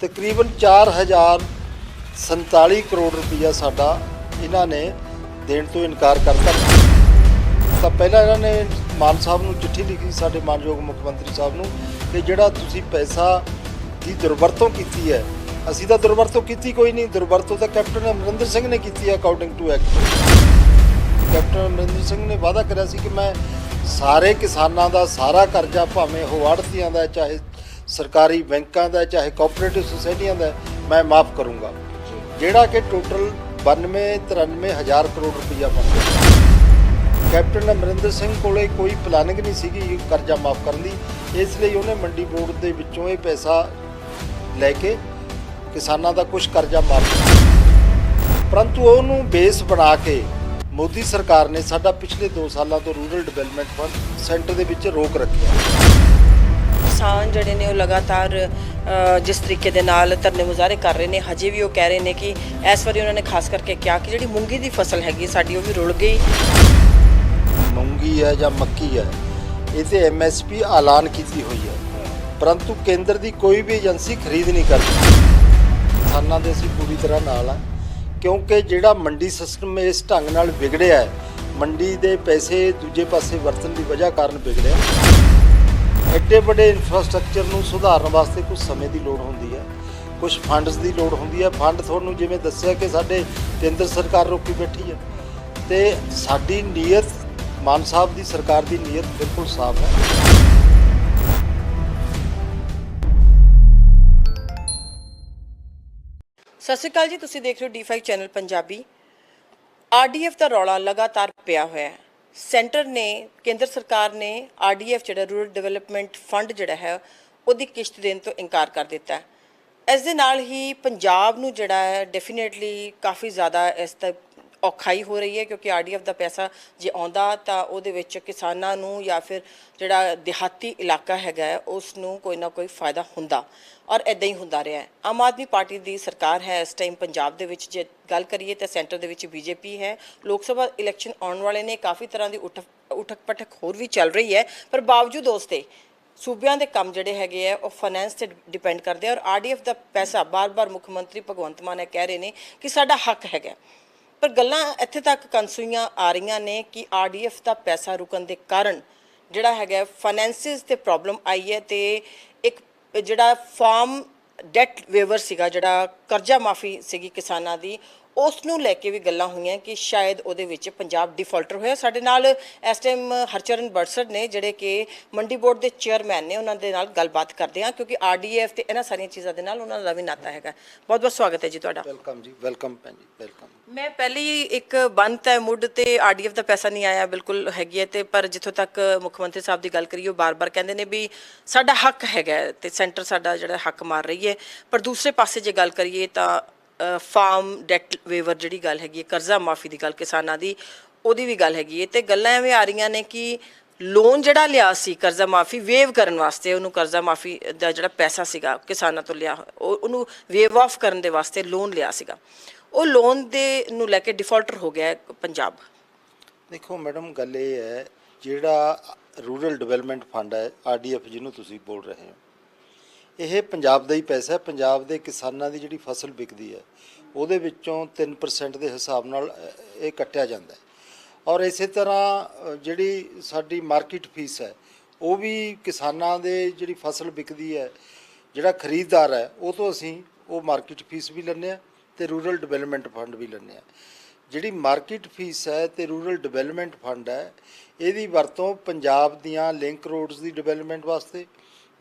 तकरीबन 4047 करोड़ रुपया साडा इन्हां ने देण तो इनकार करता। ਤਾਂ ਪਹਿਲਾਂ ਇਹਨਾਂ ਨੇ ਮਾਨ ਸਾਹਿਬ ਨੂੰ ਚਿੱਠੀ ਲਿਖੀ ਸਾਡੇ ਮਾਨਯੋਗ ਮੁੱਖ ਮੰਤਰੀ ਸਾਹਿਬ ਨੂੰ ਕਿ ਜਿਹੜਾ ਤੁਸੀਂ ਪੈਸਾ ਦੀ ਦੁਰਵਰਤੋਂ ਕੀਤੀ ਹੈ, ਅਸੀਂ ਤਾਂ ਦੁਰਵਰਤੋਂ ਕੀਤੀ ਕੋਈ ਨਹੀਂ, ਦੁਰਵਰਤੋਂ ਤਾਂ ਕੈਪਟਨ ਅਮਰਿੰਦਰ ਸਿੰਘ ਨੇ ਕੀਤੀ ਹੈ accounting to act. Captain Amarinder Singh ਨੇ ਵਾਅਦਾ ਕਰਿਆ ਸੀ ਕਿ ਮੈਂ ਸਾਰੇ ਕਿਸਾਨਾਂ ਦਾ ਸਾਰਾ ਕਰਜ਼ਾ ਭਾਵੇਂ ਉਹ ਆੜ੍ਹਤੀਆਂ ਦਾ, ਚਾਹੇ ਸਰਕਾਰੀ ਬੈਂਕਾਂ ਦਾ, ਚਾਹੇ ਕੋਆਪਰੇਟਿਵ ਸੁਸਾਇਟੀਆਂ ਦਾ, ਮੈਂ ਮਾਫ ਕਰੂੰਗਾ, ਜਿਹੜਾ ਕਿ ਟੋਟਲ 92-93 ਹਜ਼ਾਰ ਕਰੋੜ ਰੁਪਈਆ ਬਣ ਗਿਆ। कैप्टन अमरिंदर सिंह कोले कोई प्लानिंग नहीं सी करजा माफ़ करने की, इसलिए उन्हें मंडी बोर्ड के विचों ये पैसा लैके किसानों का कुछ करजा माफ़ किया, परंतु उन्होंने बेस बना के मोदी सरकार ने साडा पिछले 2 सालों तो रूरल डिवेलपमेंट फंड सेंटर के विच रोक रखी। किसान ਜਿਹੜੇ ਨੇ ਉਹ ਲਗਾਤਾਰ ਜਿਸ ਤਰੀਕੇ ਦੇ ਨਾਲ ਧਰਨੇ ਮੁਜ਼ਾਹਰੇ ਕਰ ਰਹੇ ਨੇ, ਹਜੇ ਵੀ ਉਹ ਕਹਿ ਰਹੇ ਨੇ ਕਿ ਇਸ ਵਾਰੀ ਉਹਨਾਂ ਨੇ ਖਾਸ ਕਰਕੇ ਕਿਹਾ ਕਿ ਜਿਹੜੀ ਮੂੰਗੀ ਦੀ ਫਸਲ ਹੈਗੀ ਸਾਡੀ ਉਹ ਵੀ ਰੁਲ ਗਈ। मूंगी है या मक्की है, ये MSP ऐलान की हुई है, परंतु केंद्र की कोई भी एजेंसी खरीद नहीं करती। किसानों के असीं पूरी तरह नाल है, क्योंकि जिहड़ा मंडी सिस्टम इस ढंग नाल बिगड़िया है, मंडी के पैसे दूजे पासे वरतन की वजह कारण बिगड़िया। एडे बड़े इंफ्रास्ट्रक्चर नूं सुधारन वास्ते कुछ समय की लोड़ होंदी है, कुछ फंड्स की लोड़ होंदी है। फंड तुहानूं जिवें दस्सिया कि साडे केंद्र सरकार रोकी बैठी है, तो साडी नीयत मान साहब की सरकार की नीयत बिल्कुल साफ है। ਸਤਿ ਸ਼੍ਰੀ ਅਕਾਲ ਜੀ, ਤੁਸੀਂ ਦੇਖ ਰਹੇ ਹੋ D5 ਚੈਨਲ ਪੰਜਾਬੀ। RDF ਦਾ ਰੌਲਾ ਲਗਾਤਾਰ ਪਿਆ ਹੋਇਆ ਹੈ। ਸੈਂਟਰ ਨੇ, ਕੇਂਦਰ ਸਰਕਾਰ ਨੇ RDF ਜਿਹੜਾ ਰੂਰਲ ਡਿਵੈਲਪਮੈਂਟ ਫੰਡ ਜਿਹੜਾ ਹੈ ਉਹਦੀ ਕਿਸ਼ਤ ਦੇਣ ਤੋਂ ਇਨਕਾਰ ਕਰ ਦਿੱਤਾ ਹੈ। ਇਸ ਦੇ ਨਾਲ ਹੀ ਪੰਜਾਬ ਨੂੰ ਜਿਹੜਾ ਹੈ ਡੈਫੀਨੇਟਲੀ ਕਾਫੀ ਜ਼ਿਆਦਾ ਇਸ ਦਾ ਔਖਾਈ ਹੋ ਰਹੀ ਹੈ, ਕਿਉਂਕਿ RDF ਦਾ ਪੈਸਾ ਜੇ ਆਉਂਦਾ ਤਾਂ ਉਹਦੇ ਵਿੱਚ ਕਿਸਾਨਾਂ ਨੂੰ ਜਾਂ ਫਿਰ ਜਿਹੜਾ ਦਿਹਾਤੀ ਇਲਾਕਾ ਹੈਗਾ ਉਸ ਨੂੰ ਕੋਈ ਨਾ ਕੋਈ ਫਾਇਦਾ ਹੁੰਦਾ, ਔਰ ਇੱਦਾਂ ਹੀ ਹੁੰਦਾ ਰਿਹਾ ਹੈ। ਆਮ ਆਦਮੀ ਪਾਰਟੀ ਦੀ ਸਰਕਾਰ ਹੈ ਇਸ ਟਾਈਮ ਪੰਜਾਬ ਦੇ ਵਿੱਚ। ਜੇ ਗੱਲ ਕਰੀਏ ਤਾਂ ਸੈਂਟਰ ਦੇ ਵਿੱਚ BJP ਹੈ। ਲੋਕ ਸਭਾ ਇਲੈਕਸ਼ਨ ਆਉਣ ਵਾਲੇ ਨੇ, ਕਾਫੀ ਤਰ੍ਹਾਂ ਦੀ ਉਠਕ ਪਟਕ ਹੋਰ ਵੀ ਚੱਲ ਰਹੀ ਹੈ, ਪਰ ਬਾਵਜੂਦ ਉਸ ਦੇ ਸੂਬਿਆਂ ਦੇ ਕੰਮ ਜਿਹੜੇ ਹੈਗੇ ਆ ਉਹ ਫਾਈਨੈਂਸ 'ਤੇ ਡਿਪੈਂਡ ਕਰਦੇ ਆ। ਔਰ RDF ਦਾ ਪੈਸਾ ਬਾਰ-ਬਾਰ ਮੁੱਖ ਮੰਤਰੀ ਭਗਵੰਤ ਮਾਨ ਕਹਿ ਰਹੇ ਨੇ ਕਿ ਸਾਡਾ ਹੱਕ ਹੈਗਾ, ਪਰ ਗੱਲਾਂ ਇੱਥੇ ਤੱਕ ਕਨਸੂਈਆਂ ਆ ਰਹੀਆਂ ਨੇ ਕਿ RDF ਦਾ ਪੈਸਾ ਰੁਕਣ ਦੇ ਕਾਰਨ ਜਿਹੜਾ ਹੈਗਾ ਫਾਈਨੈਂਸਿਸ 'ਤੇ ਪ੍ਰੋਬਲਮ ਆਈ ਹੈ, ਅਤੇ ਇੱਕ ਜਿਹੜਾ ਫਾਰਮ ਡੈਟ ਵੇਵਰ ਸੀਗਾ, ਜਿਹੜਾ ਕਰਜ਼ਾ ਮਾਫੀ ਸੀਗੀ ਕਿਸਾਨਾਂ ਦੀ, ਉਸ ਨੂੰ ਲੈ ਕੇ ਵੀ ਗੱਲਾਂ ਹੋਈਆਂ ਕਿ ਸ਼ਾਇਦ ਉਹਦੇ ਵਿੱਚ ਪੰਜਾਬ ਡਿਫਾਲਟਰ ਹੋਇਆ। ਸਾਡੇ ਨਾਲ ਇਸ ਟਾਈਮ ਹਰਚਰਨ ਬੜਸੜ ਨੇ ਜਿਹੜੇ ਕਿ ਮੰਡੀ ਬੋਰਡ ਦੇ ਚੇਅਰਮੈਨ ਨੇ, ਉਹਨਾਂ ਦੇ ਨਾਲ ਗੱਲਬਾਤ ਕਰਦੇ ਹਾਂ, ਕਿਉਂਕਿ RDF ਤੇ ਇਹਨਾਂ ਸਾਰੀਆਂ ਚੀਜ਼ਾਂ ਦੇ ਨਾਲ ਉਹਨਾਂ ਦਾ ਵੀ ਨਾਤਾ ਹੈਗਾ। ਬਹੁਤ ਬਹੁਤ ਸਵਾਗਤ ਹੈ ਜੀ ਤੁਹਾਡਾ। ਵੈਲਕਮ ਜੀ, ਵੈਲਕਮ ਭੈਣ ਜੀ, ਵੈਲਕਮ। ਮੈਂ ਪਹਿਲੀ ਇੱਕ ਬੰਦ ਹੈ ਮੁੱਢ ਤੇ RDF ਦਾ ਪੈਸਾ ਨਹੀਂ ਆਇਆ, ਬਿਲਕੁਲ ਹੈਗੀ ਹੈ, ਤੇ ਪਰ ਜਿੱਥੋਂ ਤੱਕ ਮੁੱਖ ਮੰਤਰੀ ਸਾਹਿਬ ਦੀ ਗੱਲ ਕਰੀਏ ਉਹ ਬਾਰ-ਬਾਰ ਕਹਿੰਦੇ ਨੇ ਵੀ ਸਾਡਾ ਹੱਕ ਹੈਗਾ ਤੇ ਸੈਂਟਰ ਸਾਡਾ ਜਿਹੜਾ ਹੱਕ ਮਾਰ ਰਹੀ ਹੈ। ਪਰ ਦੂਸਰੇ ਪਾਸੇ ਜੇ ਗੱਲ ਕਰੀਏ ਤਾਂ ਫਾਰਮ ਡੈਟ ਵੇਵਰ ਜਿਹੜੀ ਗੱਲ ਹੈਗੀ ਹੈ, ਕਰਜ਼ਾ ਮਾਫੀ ਦੀ ਗੱਲ ਕਿਸਾਨਾਂ ਦੀ, ਉਹਦੀ ਵੀ ਗੱਲ ਹੈਗੀ ਹੈ, ਤੇ ਗੱਲਾਂ ਐਵੇਂ ਆ ਰਹੀਆਂ ਨੇ ਕਿ ਲੋਨ ਜਿਹੜਾ ਲਿਆ ਸੀ ਕਰਜ਼ਾ ਮਾਫੀ ਵੇਵ ਕਰਨ ਵਾਸਤੇ, ਉਹਨੂੰ ਕਰਜ਼ਾ ਮਾਫੀ ਦਾ ਜਿਹੜਾ ਪੈਸਾ ਸੀਗਾ ਕਿਸਾਨਾਂ ਤੋਂ ਲਿਆ ਉਹਨੂੰ ਵੇਵ ਆਫ ਕਰਨ ਦੇ ਵਾਸਤੇ ਲੋਨ ਲਿਆ ਸੀਗਾ, ਉਹ ਲੋਨ ਦੇ ਨੂੰ ਲੈ ਕੇ ਡਿਫਾਲਟਰ ਹੋ ਗਿਆ ਪੰਜਾਬ। ਦੇਖੋ ਮੈਡਮ, ਗੱਲ ਇਹ ਹੈ ਜਿਹੜਾ ਰੂਰਲ ਡਿਵੈਲਪਮੈਂਟ ਫੰਡ ਹੈ RDF ਜਿਹਨੂੰ ਤੁਸੀਂ ਬੋਲ ਰਹੇ ਹੋ, ਇਹ ਪੰਜਾਬ ਦਾ ਹੀ ਪੈਸਾ ਹੈ। ਪੰਜਾਬ ਦੇ ਕਿਸਾਨਾਂ ਦੀ ਜਿਹੜੀ ਫਸਲ ਵਿਕਦੀ ਹੈ ਉਹਦੇ ਵਿੱਚੋਂ 3% ਦੇ ਹਿਸਾਬ ਨਾਲ ਇਹ ਕੱਟਿਆ ਜਾਂਦਾ ਹੈ, ਔਰ ਇਸੇ ਤਰ੍ਹਾਂ ਜਿਹੜੀ ਸਾਡੀ ਮਾਰਕੀਟ ਫੀਸ ਹੈ ਉਹ ਵੀ ਕਿਸਾਨਾਂ ਦੇ ਜਿਹੜੀ ਫਸਲ ਵਿਕਦੀ ਹੈ, ਜਿਹੜਾ ਖਰੀਦਦਾਰ ਹੈ ਉਹ ਤੋਂ ਅਸੀਂ ਉਹ ਮਾਰਕੀਟ ਫੀਸ ਵੀ ਲੈਂਦੇ ਹਾਂ ਤੇ ਰੂਰਲ ਡਿਵੈਲਪਮੈਂਟ ਫੰਡ ਵੀ ਲੈਂਦੇ ਹਾਂ। ਜਿਹੜੀ ਮਾਰਕੀਟ ਫੀਸ ਹੈ ਤੇ ਰੂਰਲ ਡਿਵੈਲਪਮੈਂਟ ਫੰਡ ਹੈ, ਇਹਦੀ ਵਰਤੋਂ ਪੰਜਾਬ ਦੀਆਂ ਲਿੰਕ ਰੋਡਸ ਦੀ ਡਿਵੈਲਪਮੈਂਟ ਵਾਸਤੇ,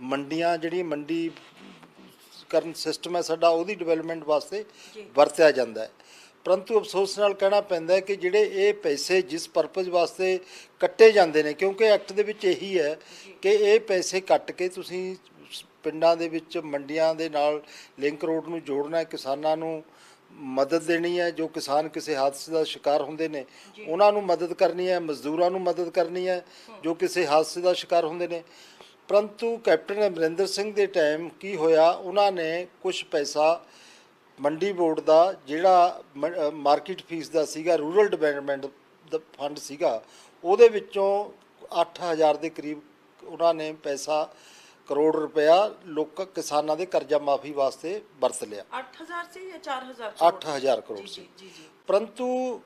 ਮੰਡੀਆਂ ਜਿਹੜੀ ਮੰਡੀ ਕਰਨ ਸਿਸਟਮ ਹੈ ਸਾਡਾ ਉਹਦੀ ਡਿਵੈਲਪਮੈਂਟ ਵਾਸਤੇ ਵਰਤਿਆ ਜਾਂਦਾ ਹੈ। परंतु अफसोस नाल कहना पैंदा है कि जिहड़े ये पैसे जिस परपज़ वास्ते कट्टे जाते हैं, क्योंकि एक्ट दे विच यही है कि ये पैसे कट के तुसीं पिंडां दे विच मंडियां दे नाल लिंक रोड नूं जोड़ना है, किसानां नूं मदद देनी है, जो किसान किसी हादसे का शिकार होंदे ने उन्हां नूं मदद करनी है, मजदूरां नूं मदद करनी है जो किसी हादसे का शिकार होंदे ने। परंतु कैप्टन अमरिंदर सिंह के टाइम की होया, उन्होंने कुछ पैसा मंडी बोर्ड का जिहड़ा मार्केट फीस का सीगा, रूरल डिवेलपमेंट दा फंड सीगा, उहदे विच्चों 8000 के करीब उन्होंने पैसा ਕਰੋੜ ਰੁਪਇਆ ਲੋਕ ਕਿਸਾਨਾਂ ਦੇ ਕਰਜ਼ਾ ਮਾਫੀ ਵਾਸਤੇ ਵਰਤ ਲਿਆ। 8000 ਸੀ ਜਾਂ 4000 8000 ਕਰੋੜ ਸੀ। ਜੀ ਜੀ। ਪਰੰਤੂ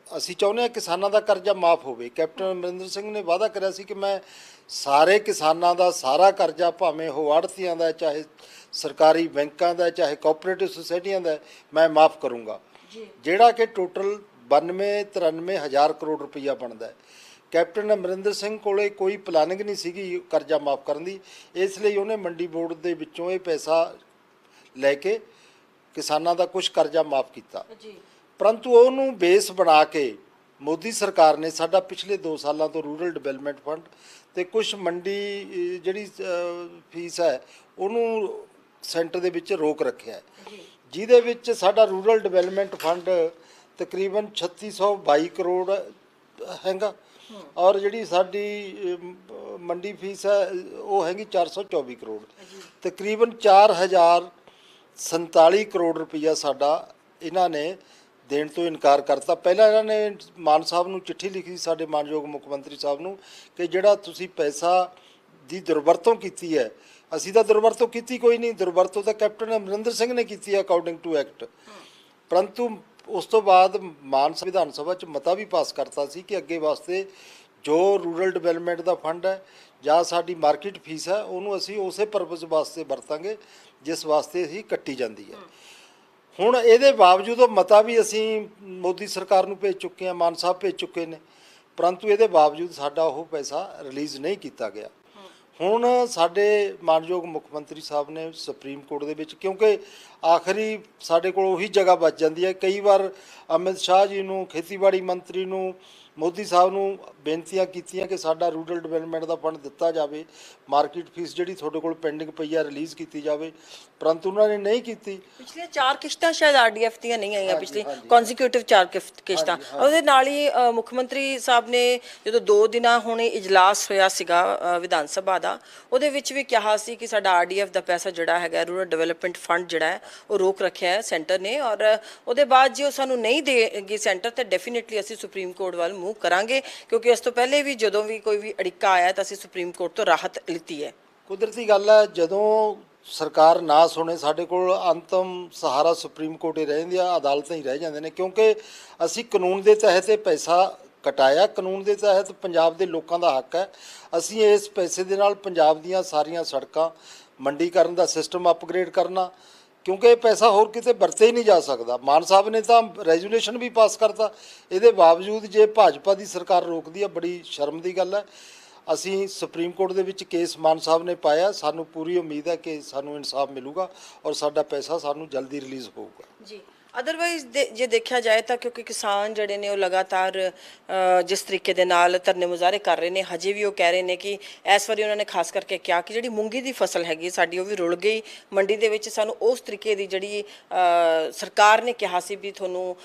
ਅਸੀਂ ਚਾਹੁੰਦੇ ਹਾਂ ਕਿਸਾਨਾਂ ਦਾ ਕਰਜ਼ਾ ਮਾਫ ਹੋਵੇ। ਕੈਪਟਨ ਅਮਰਿੰਦਰ ਸਿੰਘ ਨੇ ਵਾਅਦਾ ਕਰਿਆ ਸੀ ਕਿ ਮੈਂ ਸਾਰੇ ਕਿਸਾਨਾਂ ਦਾ ਸਾਰਾ ਕਰਜ਼ਾ, ਭਾਵੇਂ ਉਹ ਆੜ੍ਹਤੀਆਂ ਦਾ, ਚਾਹੇ ਸਰਕਾਰੀ ਬੈਂਕਾਂ ਦਾ, ਚਾਹੇ ਕੋਆਪਰੇਟਿਵ ਸੁਸਾਇਟੀਆਂ ਦਾ, ਮੈਂ ਮਾਫ ਕਰੂੰਗਾ, ਜਿਹੜਾ ਕਿ ਟੋਟਲ 92-93 ਹਜ਼ਾਰ ਕਰੋੜ ਰੁਪਈਆ ਬਣਦਾ ਹੈ। ਕੈਪਟਨ ਅਮਰਿੰਦਰ ਸਿੰਘ ਕੋਲੇ ਕੋਈ ਪਲਾਨਿੰਗ ਨਹੀਂ ਸੀਗੀ ਕਰਜ਼ਾ ਮਾਫ ਕਰਨ ਦੀ, ਇਸ ਲਈ ਉਹਨੇ ਮੰਡੀ ਬੋਰਡ ਦੇ ਵਿੱਚੋਂ ਇਹ ਪੈਸਾ ਲੈ ਕੇ ਕਿਸਾਨਾਂ ਦਾ ਕੁਝ ਕਰਜ਼ਾ ਮਾਫ ਕੀਤਾ। ਪਰੰਤੂ ਉਹਨੂੰ ਬੇਸ ਬਣਾ ਕੇ ਮੋਦੀ ਸਰਕਾਰ ਨੇ ਸਾਡਾ ਪਿਛਲੇ 2 ਸਾਲਾਂ ਤੋਂ ਰੂਰਲ ਡਿਵੈਲਪਮੈਂਟ ਫੰਡ ਤੇ ਕੁਝ ਮੰਡੀ ਜਿਹੜੀ ਫੀਸ ਹੈ ਉਹਨੂੰ ਸੈਂਟਰ ਦੇ ਵਿੱਚ ਰੋਕ ਰੱਖਿਆ ਹੈ, ਜਿਹਦੇ ਵਿੱਚ ਸਾਡਾ ਰੂਰਲ ਡਿਵੈਲਪਮੈਂਟ ਫੰਡ ਤਕਰੀਬਨ 3622 ਕਰੋੜ ਹੈਗਾ, ਔਰ ਜਿਹੜੀ ਸਾਡੀ ਮੰਡੀ ਫੀਸ ਹੈ ਉਹ ਹੈਗੀ 424 ਕਰੋੜ। ਤਕਰੀਬਨ 4047 ਕਰੋੜ ਰੁਪਈਆ ਸਾਡਾ ਇਹਨਾਂ ਨੇ ਦੇਣ ਤੋਂ ਇਨਕਾਰ ਕਰਤਾ। ਪਹਿਲਾਂ ਇਹਨਾਂ ਨੇ ਮਾਨ ਸਾਹਿਬ ਨੂੰ ਚਿੱਠੀ ਲਿਖੀ, ਸਾਡੇ ਮਾਨਯੋਗ ਮੁੱਖ ਮੰਤਰੀ ਸਾਹਿਬ ਨੂੰ, ਕਿ ਜਿਹੜਾ ਤੁਸੀਂ ਪੈਸਾ ਦੀ ਦੁਰਵਰਤੋਂ ਕੀਤੀ ਹੈ, ਅਸੀਂ ਤਾਂ ਦੁਰਵਰਤੋਂ ਕੀਤੀ ਕੋਈ ਨਹੀਂ, ਦੁਰਵਰਤੋਂ ਤਾਂ ਕੈਪਟਨ ਅਮਰਿੰਦਰ ਸਿੰਘ ਨੇ ਕੀਤੀ ਹੈ ਅਕਾਊਂਡਿੰਗ ਟੂ ਐਕਟ। ਪਰੰਤੂ ਉਸ ਤੋਂ ਬਾਅਦ ਮਾਨ ਵਿਧਾਨ ਸਭਾ 'ਚ ਮਤਾ ਵੀ ਪਾਸ ਕਰਤਾ ਸੀ ਕਿ ਅੱਗੇ ਵਾਸਤੇ ਜੋ ਰੂਰਲ ਡਿਵੈਲਪਮੈਂਟ ਦਾ ਫੰਡ ਹੈ ਜਾਂ ਸਾਡੀ ਮਾਰਕੀਟ ਫੀਸ ਹੈ ਉਹਨੂੰ ਅਸੀਂ ਉਸੇ ਪਰਪਸ ਵਾਸਤੇ ਵਰਤਾਂਗੇ ਜਿਸ ਵਾਸਤੇ ਅਸੀਂ ਕੱਟੀ ਜਾਂਦੀ ਹੈ। ਹੁਣ ਇਹਦੇ ਬਾਵਜੂਦ ਉਹ ਮਤਾ ਵੀ ਅਸੀਂ ਮੋਦੀ ਸਰਕਾਰ ਨੂੰ ਭੇਜ ਚੁੱਕੇ ਹਾਂ, ਮਾਨ ਸਾਹਿਬ ਭੇਜ ਚੁੱਕੇ ਨੇ, ਪਰੰਤੂ ਇਹਦੇ ਬਾਵਜੂਦ ਸਾਡਾ ਉਹ ਪੈਸਾ ਰਿਲੀਜ਼ ਨਹੀਂ ਕੀਤਾ ਗਿਆ। ਹੁਣ ਸਾਡੇ ਮਾਨਯੋਗ ਮੁੱਖ ਮੰਤਰੀ ਸਾਹਿਬ ਨੇ ਸੁਪਰੀਮ ਕੋਰਟ ਦੇ ਵਿੱਚ, ਕਿਉਂਕਿ ਆਖਰੀ ਸਾਡੇ ਕੋਲ ਉਹੀ ਜਗ੍ਹਾ ਬਚ ਜਾਂਦੀ ਹੈ, ਕਈ ਵਾਰ ਅਮਿਤ ਸ਼ਾਹ ਜੀ ਨੂੰ, ਖੇਤੀਬਾੜੀ ਮੰਤਰੀ ਨੂੰ, ਮੋਦੀ ਸਾਹਿਬ ਨੂੰ ਬੇਨਤੀਆਂ ਕੀਤੀਆਂ ਕਿ ਸਾਡਾ ਰੂਰਲ ਡਿਵੈਲਪਮੈਂਟ ਦਾ ਫੰਡ ਦਿੱਤਾ ਜਾਵੇ, ਮਾਰਕੀਟ ਫੀਸ ਜਿਹੜੀ ਤੁਹਾਡੇ ਕੋਲ ਪੈਂਡਿੰਗ ਪਈ ਆ ਰਿਲੀਜ਼ ਕੀਤੀ ਜਾਵੇ, ਪਰੰਤੂ ਉਹਨਾਂ ਨੇ ਨਹੀਂ ਕੀਤੀ। ਪਿਛਲੇ 4 ਕਿਸ਼ਤਾਂ ਸ਼ਾਇਦ ਆਰਡੀਐਫ ਦੀਆਂ ਨਹੀਂ ਆਈਆਂ, ਪਿਛਲੀ ਕਨਜ਼ੀਕਿਊਟਿਵ 4 ਕਿਸ਼ਤਾਂ। ਉਹਦੇ ਨਾਲ ਹੀ ਮੁੱਖ ਮੰਤਰੀ ਸਾਹਿਬ ਨੇ ਜਦੋਂ 2 ਦਿਨਾਂ ਹੁਣੇ ਇਜਲਾਸ ਹੋਇਆ ਸੀਗਾ ਵਿਧਾਨ ਸਭਾ ਦਾ, ਉਹਦੇ ਵਿੱਚ ਵੀ ਕਿਹਾ ਸੀ ਕਿ ਸਾਡਾ ਆਰਡੀਐਫ ਦਾ ਪੈਸਾ ਜਿਹੜਾ ਹੈਗਾ ਰੂਰਲ ਡਿਵੈਲਪਮੈਂਟ ਫੰਡ ਜਿਹੜਾ ਹੈ ਉਹ ਰੋਕ ਰੱਖਿਆ ਹੈ ਸੈਂਟਰ ਨੇ, ਔਰ ਉਹਦੇ ਬਾਅਦ ਜੇ ਉਹ ਸਾਨੂੰ ਨਹੀਂ ਦੇਗੀ ਸੈਂਟਰ ਤੇ ਡੈਫੀਨੇਟਲੀ ਅਸੀਂ ਸੁਪਰੀਮ ਕੋਰਟ ਵੱਲ ਮੂਵ ਕਰਾਂਗੇ, ਕਿਉਂਕਿ ਇਸ ਤੋਂ ਪਹਿਲੇ ਵੀ ਜਦੋਂ ਵੀ ਕੋਈ ਵੀ ਅੜਿੱਕਾ ਆਇਆ ਤਾਂ ਅਸੀਂ ਸੁਪਰੀਮ ਕੋਰਟ ਤੋਂ ਰਾਹਤ ਲਿੱਤੀ ਹੈ। ਕੁਦਰਤੀ ਗੱਲ ਹੈ, ਜਦੋਂ ਸਰਕਾਰ ਨਾ ਸੁਣੇ ਸਾਡੇ ਕੋਲ ਅੰਤਮ ਸਹਾਰਾ ਸੁਪਰੀਮ ਕੋਰਟ ਹੀ ਰਹਿੰਦੀ ਆ, ਅਦਾਲਤਾਂ ਹੀ ਰਹਿ ਜਾਂਦੇ ਨੇ, ਕਿਉਂਕਿ ਅਸੀਂ ਕਾਨੂੰਨ ਦੇ ਤਹਿਤ ਇਹ ਪੈਸਾ ਕਟਾਇਆ, ਕਾਨੂੰਨ ਦੇ ਤਹਿਤ ਪੰਜਾਬ ਦੇ ਲੋਕਾਂ ਦਾ ਹੱਕ ਹੈ। ਅਸੀਂ ਇਸ ਪੈਸੇ ਦੇ ਨਾਲ ਪੰਜਾਬ ਦੀਆਂ ਸਾਰੀਆਂ ਸੜਕਾਂ, ਮੰਡੀਕਰਨ ਦਾ ਸਿਸਟਮ ਅਪਗ੍ਰੇਡ ਕਰਨਾ, ਕਿਉਂਕਿ ਇਹ ਪੈਸਾ ਹੋਰ ਕਿਤੇ ਵਰਤੇ ਹੀ ਨਹੀਂ ਜਾ ਸਕਦਾ। ਮਾਨ ਸਾਹਿਬ ਨੇ ਤਾਂ ਰੈਜ਼ੋਲੂਸ਼ਨ ਵੀ ਪਾਸ ਕਰਤਾ, ਇਹਦੇ ਬਾਵਜੂਦ ਜੇ ਭਾਜਪਾ ਦੀ ਸਰਕਾਰ ਰੋਕਦੀ ਹੈ, ਬੜੀ ਸ਼ਰਮ ਦੀ ਗੱਲ ਹੈ। ਅਸੀਂ ਸੁਪਰੀਮ ਕੋਰਟ ਦੇ ਵਿੱਚ ਕੇਸ ਮਾਨ ਸਾਹਿਬ ਨੇ ਪਾਇਆ, ਸਾਨੂੰ ਪੂਰੀ ਉਮੀਦ ਹੈ ਕਿ ਸਾਨੂੰ ਇਨਸਾਫ ਮਿਲੂਗਾ ਔਰ ਸਾਡਾ ਪੈਸਾ ਸਾਨੂੰ ਜਲਦੀ ਰਿਲੀਜ਼ ਹੋਊਗਾ ਜੀ। ਅਦਰਵਾਈਜ਼ ਜੇ ਦੇਖਿਆ ਜਾਏ ਤਾਂ ਕਿਉਂਕਿ ਕਿਸਾਨ ਜਿਹੜੇ ਨੇ ਉਹ ਲਗਾਤਾਰ ਜਿਸ ਤਰੀਕੇ ਦੇ ਨਾਲ ਧਰਨੇ ਮੁਜ਼ਾਹਰੇ ਕਰ ਰਹੇ ਨੇ, ਹਜੇ ਵੀ ਉਹ ਕਹਿ ਰਹੇ ਨੇ ਕਿ ਇਸ ਵਾਰੀ ਉਹਨਾਂ ਨੇ ਖਾਸ ਕਰਕੇ ਕਿਹਾ ਕਿ ਜਿਹੜੀ ਮੂੰਗੀ ਦੀ ਫਸਲ ਹੈਗੀ ਸਾਡੀ ਉਹ ਵੀ ਰੁਲ ਗਈ ਮੰਡੀ ਦੇ ਵਿੱਚ। ਸਾਨੂੰ ਉਸ ਤਰੀਕੇ ਦੀ ਜਿਹੜੀ ਸਰਕਾਰ ਨੇ ਕਿਹਾ ਸੀ ਵੀ ਤੁਹਾਨੂੰ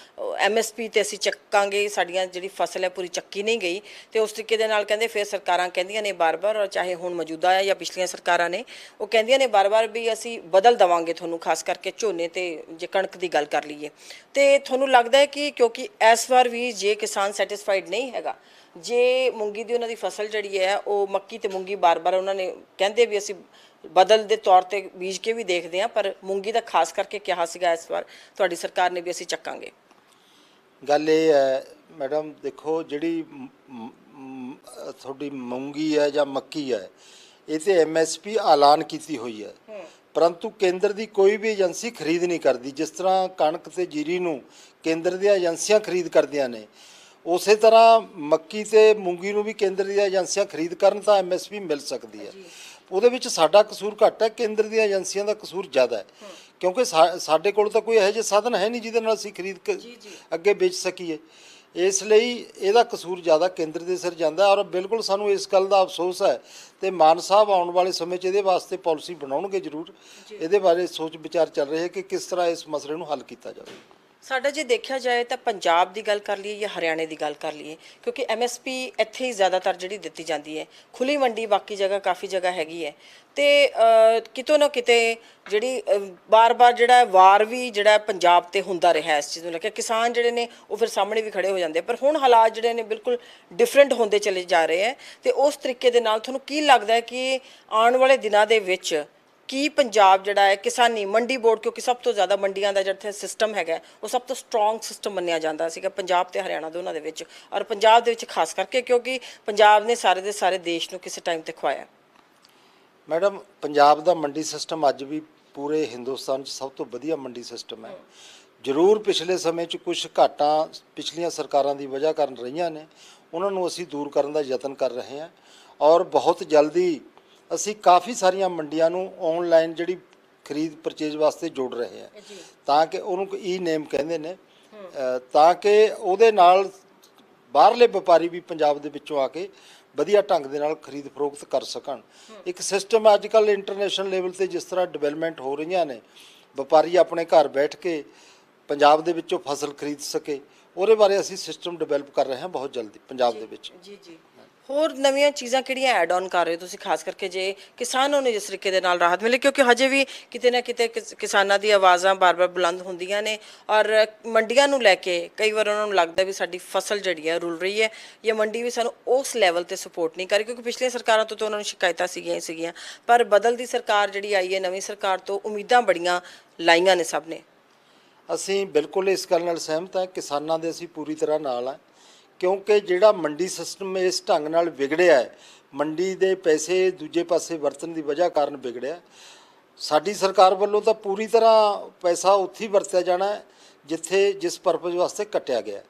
MSP ਤੇ ਅਸੀਂ ਚੱਕਾਂਗੇ, ਸਾਡੀਆਂ ਜਿਹੜੀ ਫਸਲ ਹੈ ਪੂਰੀ ਚੱਕੀ ਨਹੀਂ ਗਈ, ਤੇ ਉਸ ਤਰੀਕੇ ਦੇ ਨਾਲ ਕਹਿੰਦੇ ਫਿਰ ਸਰਕਾਰਾਂ ਕਹਿੰਦੀਆਂ ਨੇ ਬਾਰ-ਬਾਰ, ਔਰ ਚਾਹੇ ਹੁਣ ਮੌਜੂਦਾ ਹੈ ਜਾਂ ਪਿਛਲੀਆਂ ਸਰਕਾਰਾਂ ਨੇ, ਉਹ ਕਹਿੰਦੀਆਂ ਨੇ ਬਾਰ-ਬਾਰ ਵੀ ਅਸੀਂ ਬਦਲ ਦੇਵਾਂਗੇ ਤੁਹਾਨੂੰ, ਖਾਸ ਕਰਕੇ ਝੋਨੇ ਤੇ ਜੇ ਕਣਕ ਦੀ ਗੱਲ ਕਰ ਲਈਏ। ਤੇ ਤੁਹਾਨੂੰ ਲੱਗਦਾ ਹੈ ਕਿ ਕਿਉਂਕਿ ਇਸ ਵਾਰ ਵੀ ਜੇ ਕਿਸਾਨ ਸੈਟੀਸਫਾਈਡ ਨਹੀਂ ਹੈਗਾ, ਜੇ ਮੂੰਗੀ ਦੀ ਉਹਨਾਂ ਦੀ ਫਸਲ ਜਿਹੜੀ ਹੈ ਉਹ ਮੱਕੀ ਤੇ ਮੂੰਗੀ ਬਾਰ-ਬਾਰ ਉਹਨਾਂ ਨੇ ਕਹਿੰਦੇ ਵੀ ਅਸੀਂ ਬਦਲ ਦੇ ਤੌਰ ਤੇ ਬੀਜ ਕੇ ਵੀ ਦੇਖਦੇ ਹਾਂ, ਪਰ ਮੂੰਗੀ ਦਾ ਖਾਸ ਕਰਕੇ ਕਿਹਾ ਸੀਗਾ ਇਸ ਵਾਰ ਤੁਹਾਡੀ ਸਰਕਾਰ ਨੇ ਵੀ ਅਸੀਂ ਚੱਕਾਂਗੇ। ਗੱਲ ਇਹ ਹੈ ਮੈਡਮ, ਦੇਖੋ ਜਿਹੜੀ ਤੁਹਾਡੀ ਮੂੰਗੀ ਹੈ ਜਾਂ ਮੱਕੀ ਹੈ, ਇਹ ਤੇ MSP ਐਲਾਨ ਕੀਤੀ ਹੋਈ ਹੈ, ਪਰੰਤੂ ਕੇਂਦਰ ਦੀ ਕੋਈ ਵੀ ਏਜੰਸੀ ਖਰੀਦ ਨਹੀਂ ਕਰਦੀ। ਜਿਸ ਤਰ੍ਹਾਂ ਕਣਕ ਤੇ ਜੀਰੀ ਨੂੰ ਕੇਂਦਰ ਦੀਆਂ ਏਜੰਸੀਆਂ ਖਰੀਦ ਕਰਦੀਆਂ ਨੇ, ਉਸੇ ਤਰ੍ਹਾਂ ਮੱਕੀ ਤੇ ਮੂੰਗੀ ਨੂੰ ਵੀ ਕੇਂਦਰ ਦੀਆਂ ਏਜੰਸੀਆਂ ਖਰੀਦ ਕਰਨ ਤਾਂ MSP ਮਿਲ ਸਕਦੀ ਹੈ। ਉਹਦੇ ਵਿੱਚ ਸਾਡਾ ਕਸੂਰ ਘੱਟ ਹੈ, ਕੇਂਦਰ ਦੀਆਂ ਏਜੰਸੀਆਂ ਦਾ ਕਸੂਰ ਜ਼ਿਆਦਾ ਹੈ, ਕਿਉਂਕਿ ਸਾਡੇ ਕੋਲ ਤਾਂ ਕੋਈ ਇਹੋ ਜਿਹੇ ਸਾਧਨ ਹੈ ਨਹੀਂ ਜਿਹਦੇ ਨਾਲ ਅਸੀਂ ਖਰੀਦ ਕੇ ਅੱਗੇ ਵੇਚ ਸਕੀਏ। ਇਸ ਲਈ ਇਹਦਾ ਕਸੂਰ ਜ਼ਿਆਦਾ ਕੇਂਦਰ ਦੇ ਸਿਰ ਜਾਂਦਾ, ਔਰ ਬਿਲਕੁਲ ਸਾਨੂੰ ਇਸ ਗੱਲ ਦਾ ਅਫਸੋਸ ਹੈ ਤੇ ਮਾਨ ਸਾਹਿਬ ਆਉਣ ਵਾਲੇ ਸਮੇਂ 'ਚ ਇਹਦੇ ਵਾਸਤੇ ਪਾਲਿਸੀ ਬਣਾਉਣਗੇ ਜ਼ਰੂਰ। ਇਹਦੇ ਬਾਰੇ ਸੋਚ ਵਿਚਾਰ ਚੱਲ ਰਿਹਾ ਹੈ ਕਿ ਕਿਸ ਤਰ੍ਹਾਂ ਇਸ ਮਸਲੇ ਨੂੰ ਹੱਲ ਕੀਤਾ ਜਾਵੇ। ਸਾਡਾ ਜੇ ਦੇਖਿਆ ਜਾਏ ਤਾਂ ਪੰਜਾਬ ਦੀ ਗੱਲ ਕਰ ਲਈਏ ਜਾਂ ਹਰਿਆਣੇ ਦੀ ਗੱਲ ਕਰ ਲਈਏ, ਕਿਉਂਕਿ ਐਮਐਸਪੀ ਇੱਥੇ ਹੀ ਜ਼ਿਆਦਾਤਰ ਜਿਹੜੀ ਦਿੱਤੀ ਜਾਂਦੀ ਹੈ। ਖੁੱਲੀ ਮੰਡੀ ਬਾਕੀ ਜਗ੍ਹਾ ਕਾਫੀ ਜਗ੍ਹਾ ਹੈਗੀ ਹੈ, ਤੇ ਕਿਤੋਂ ਨਾ ਕਿਤੇ ਜਿਹੜੀ ਬਾਰ-ਬਾਰ ਜਿਹੜਾ ਵਾਰ ਵੀ ਜਿਹੜਾ ਪੰਜਾਬ ਤੇ ਹੁੰਦਾ ਰਿਹਾ ਇਸ ਚੀਜ਼ ਨੂੰ ਲੈ ਕੇ, ਕਿਸਾਨ ਜਿਹੜੇ ਨੇ ਉਹ ਫਿਰ ਸਾਹਮਣੇ ਵੀ ਖੜੇ ਹੋ ਜਾਂਦੇ, ਪਰ ਹੁਣ ਹਾਲਾਤ ਜਿਹੜੇ ਨੇ ਬਿਲਕੁਲ ਡਿਫਰੈਂਟ ਹੁੰਦੇ ਚਲੇ ਜਾ ਰਹੇ ਹੈ। ਤੇ ਉਸ ਤਰੀਕੇ ਦੇ ਨਾਲ ਤੁਹਾਨੂੰ ਕੀ ਲੱਗਦਾ ਹੈ ਕਿ ਆਉਣ ਵਾਲੇ ਦਿਨਾਂ ਦੇ ਵਿੱਚ ਕੀ ਪੰਜਾਬ ਜਿਹੜਾ ਹੈ ਕਿਸਾਨੀ ਮੰਡੀ ਬੋਰਡ, ਕਿਉਂਕਿ ਸਭ ਤੋਂ ਜ਼ਿਆਦਾ ਮੰਡੀਆਂ ਦਾ ਜਿਹੜਾ ਸਿਸਟਮ ਹੈਗਾ ਉਹ ਸਭ ਤੋਂ ਸਟਰੋਂਗ ਸਿਸਟਮ ਮੰਨਿਆ ਜਾਂਦਾ ਸੀਗਾ ਪੰਜਾਬ ਤੇ ਹਰਿਆਣਾ ਦੋਨਾਂ ਦੇ ਵਿੱਚ, ਔਰ ਪੰਜਾਬ ਦੇ ਵਿੱਚ ਖਾਸ ਕਰਕੇ ਕਿਉਂਕਿ ਪੰਜਾਬ ਨੇ ਸਾਰੇ ਦੇ ਸਾਰੇ ਦੇਸ਼ ਨੂੰ ਕਿਸੇ ਟਾਈਮ ਤੇ ਖਵਾਇਆ। ਮੈਡਮ, ਪੰਜਾਬ ਦਾ ਮੰਡੀ ਸਿਸਟਮ ਅੱਜ ਵੀ ਪੂਰੇ ਹਿੰਦੁਸਤਾਨ 'ਚ ਸਭ ਤੋਂ ਵਧੀਆ ਮੰਡੀ ਸਿਸਟਮ ਹੈ। ਜ਼ਰੂਰ ਪਿਛਲੇ ਸਮੇਂ 'ਚ ਕੁਝ ਘਾਟਾਂ ਪਿਛਲੀਆਂ ਸਰਕਾਰਾਂ ਦੀ ਵਜ੍ਹਾ ਕਾਰਨ ਰਹੀਆਂ ਨੇ, ਉਹਨਾਂ ਨੂੰ ਅਸੀਂ ਦੂਰ ਕਰਨ ਦਾ ਯਤਨ ਕਰ ਰਹੇ ਹਾਂ, ਔਰ ਬਹੁਤ ਜਲਦੀ ਅਸੀਂ ਕਾਫੀ ਸਾਰੀਆਂ ਮੰਡੀਆਂ ਨੂੰ ਆਨਲਾਈਨ ਜਿਹੜੀ ਖਰੀਦ ਪਰਚੇਜ ਵਾਸਤੇ ਜੋੜ ਰਹੇ ਹਾਂ, ਤਾਂ ਕਿ ਉਹਨੂੰ ਈ ਨੇਮ ਕਹਿੰਦੇ ਨੇ, ਤਾਂ ਕਿ ਉਹਦੇ ਨਾਲ ਬਾਹਰਲੇ ਵਪਾਰੀ ਵੀ ਪੰਜਾਬ ਦੇ ਵਿੱਚੋਂ ਆ ਕੇ ਵਧੀਆ ਢੰਗ ਦੇ ਨਾਲ ਖਰੀਦ ਫਰੋਖਤ ਕਰ ਸਕਣ। ਇੱਕ ਸਿਸਟਮ ਅੱਜ ਕੱਲ੍ਹ ਇੰਟਰਨੈਸ਼ਨਲ ਲੈਵਲ ਤੇ ਜਿਸ ਤਰ੍ਹਾਂ ਡਿਵੈਲਪਮੈਂਟ ਹੋ ਰਹੀਆਂ ਨੇ, ਵਪਾਰੀ ਆਪਣੇ ਘਰ ਬੈਠ ਕੇ ਪੰਜਾਬ ਦੇ ਵਿੱਚੋਂ ਫਸਲ ਖਰੀਦ ਸਕੇ, ਉਹਦੇ ਬਾਰੇ ਅਸੀਂ ਸਿਸਟਮ ਡਿਵੈਲਪ ਕਰ ਰਹੇ ਹਾਂ ਬਹੁਤ ਜਲਦੀ ਪੰਜਾਬ ਦੇ ਵਿੱਚ। ਜੀ ਜੀ, ਹੋਰ ਨਵੀਆਂ ਚੀਜ਼ਾਂ ਕਿਹੜੀਆਂ ਐਡ ਆਨ ਕਰ ਰਹੇ ਹੋ ਤੁਸੀਂ, ਖਾਸ ਕਰਕੇ ਜੇ ਕਿਸਾਨਾਂ ਨੂੰ ਜਿਸ ਤਰੀਕੇ ਦੇ ਨਾਲ ਰਾਹਤ ਮਿਲੇ, ਕਿਉਂਕਿ ਹਜੇ ਵੀ ਕਿਤੇ ਨਾ ਕਿਤੇ ਕਿਸਾਨਾਂ ਦੀ ਆਵਾਜ਼ਾਂ ਬਾਰ-ਬਾਰ ਬੁਲੰਦ ਹੁੰਦੀਆਂ ਨੇ, ਔਰ ਮੰਡੀਆਂ ਨੂੰ ਲੈ ਕੇ ਕਈ ਵਾਰ ਉਹਨਾਂ ਨੂੰ ਲੱਗਦਾ ਵੀ ਸਾਡੀ ਫਸਲ ਜਿਹੜੀ ਹੈ ਰੁਲ ਰਹੀ ਹੈ ਜਾਂ ਮੰਡੀ ਵੀ ਸਾਨੂੰ ਉਸ ਲੈਵਲ ਤੇ ਸਪੋਰਟ ਨਹੀਂ ਕਰ ਰਹੀ, ਕਿਉਂਕਿ ਪਿਛਲੀਆਂ ਸਰਕਾਰਾਂ ਤੋਂ ਤਾਂ ਉਹਨਾਂ ਨੂੰ ਸ਼ਿਕਾਇਤਾਂ ਸੀਗੀਆਂ, ਪਰ ਬਦਲਦੀ ਸਰਕਾਰ ਜਿਹੜੀ ਆਈ ਹੈ, ਨਵੀਂ ਸਰਕਾਰ ਤੋਂ ਉਮੀਦਾਂ ਬੜੀਆਂ ਲਾਈਆਂ ਨੇ ਸਭ ਨੇ। ਅਸੀਂ ਬਿਲਕੁਲ ਇਸ ਗੱਲ ਨਾਲ ਸਹਿਮਤ ਹਾਂ, ਕਿਸਾਨਾਂ ਦੇ ਅਸੀਂ ਪੂਰੀ ਤਰ੍ਹਾਂ ਨਾਲ ਹਾਂ, ਕਿਉਂਕਿ ਜਿਹੜਾ ਮੰਡੀ ਸਿਸਟਮ ਇਸ ਢੰਗ ਨਾਲ ਵਿਗੜਿਆ ਹੈ, ਮੰਡੀ ਦੇ ਪੈਸੇ ਦੂਜੇ ਪਾਸੇ ਵਰਤਣ ਦੀ ਵਜ੍ਹਾ ਕਾਰਨ ਵਿਗੜਿਆ। ਸਾਡੀ ਸਰਕਾਰ ਵੱਲੋਂ ਤਾਂ ਪੂਰੀ ਤਰ੍ਹਾਂ ਪੈਸਾ ਉੱਥੇ ਹੀ ਵਰਤਿਆ ਜਾਣਾ ਹੈ ਜਿੱਥੇ ਜਿਸ ਪਰਪਸ ਵਾਸਤੇ ਕੱਟਿਆ ਗਿਆ,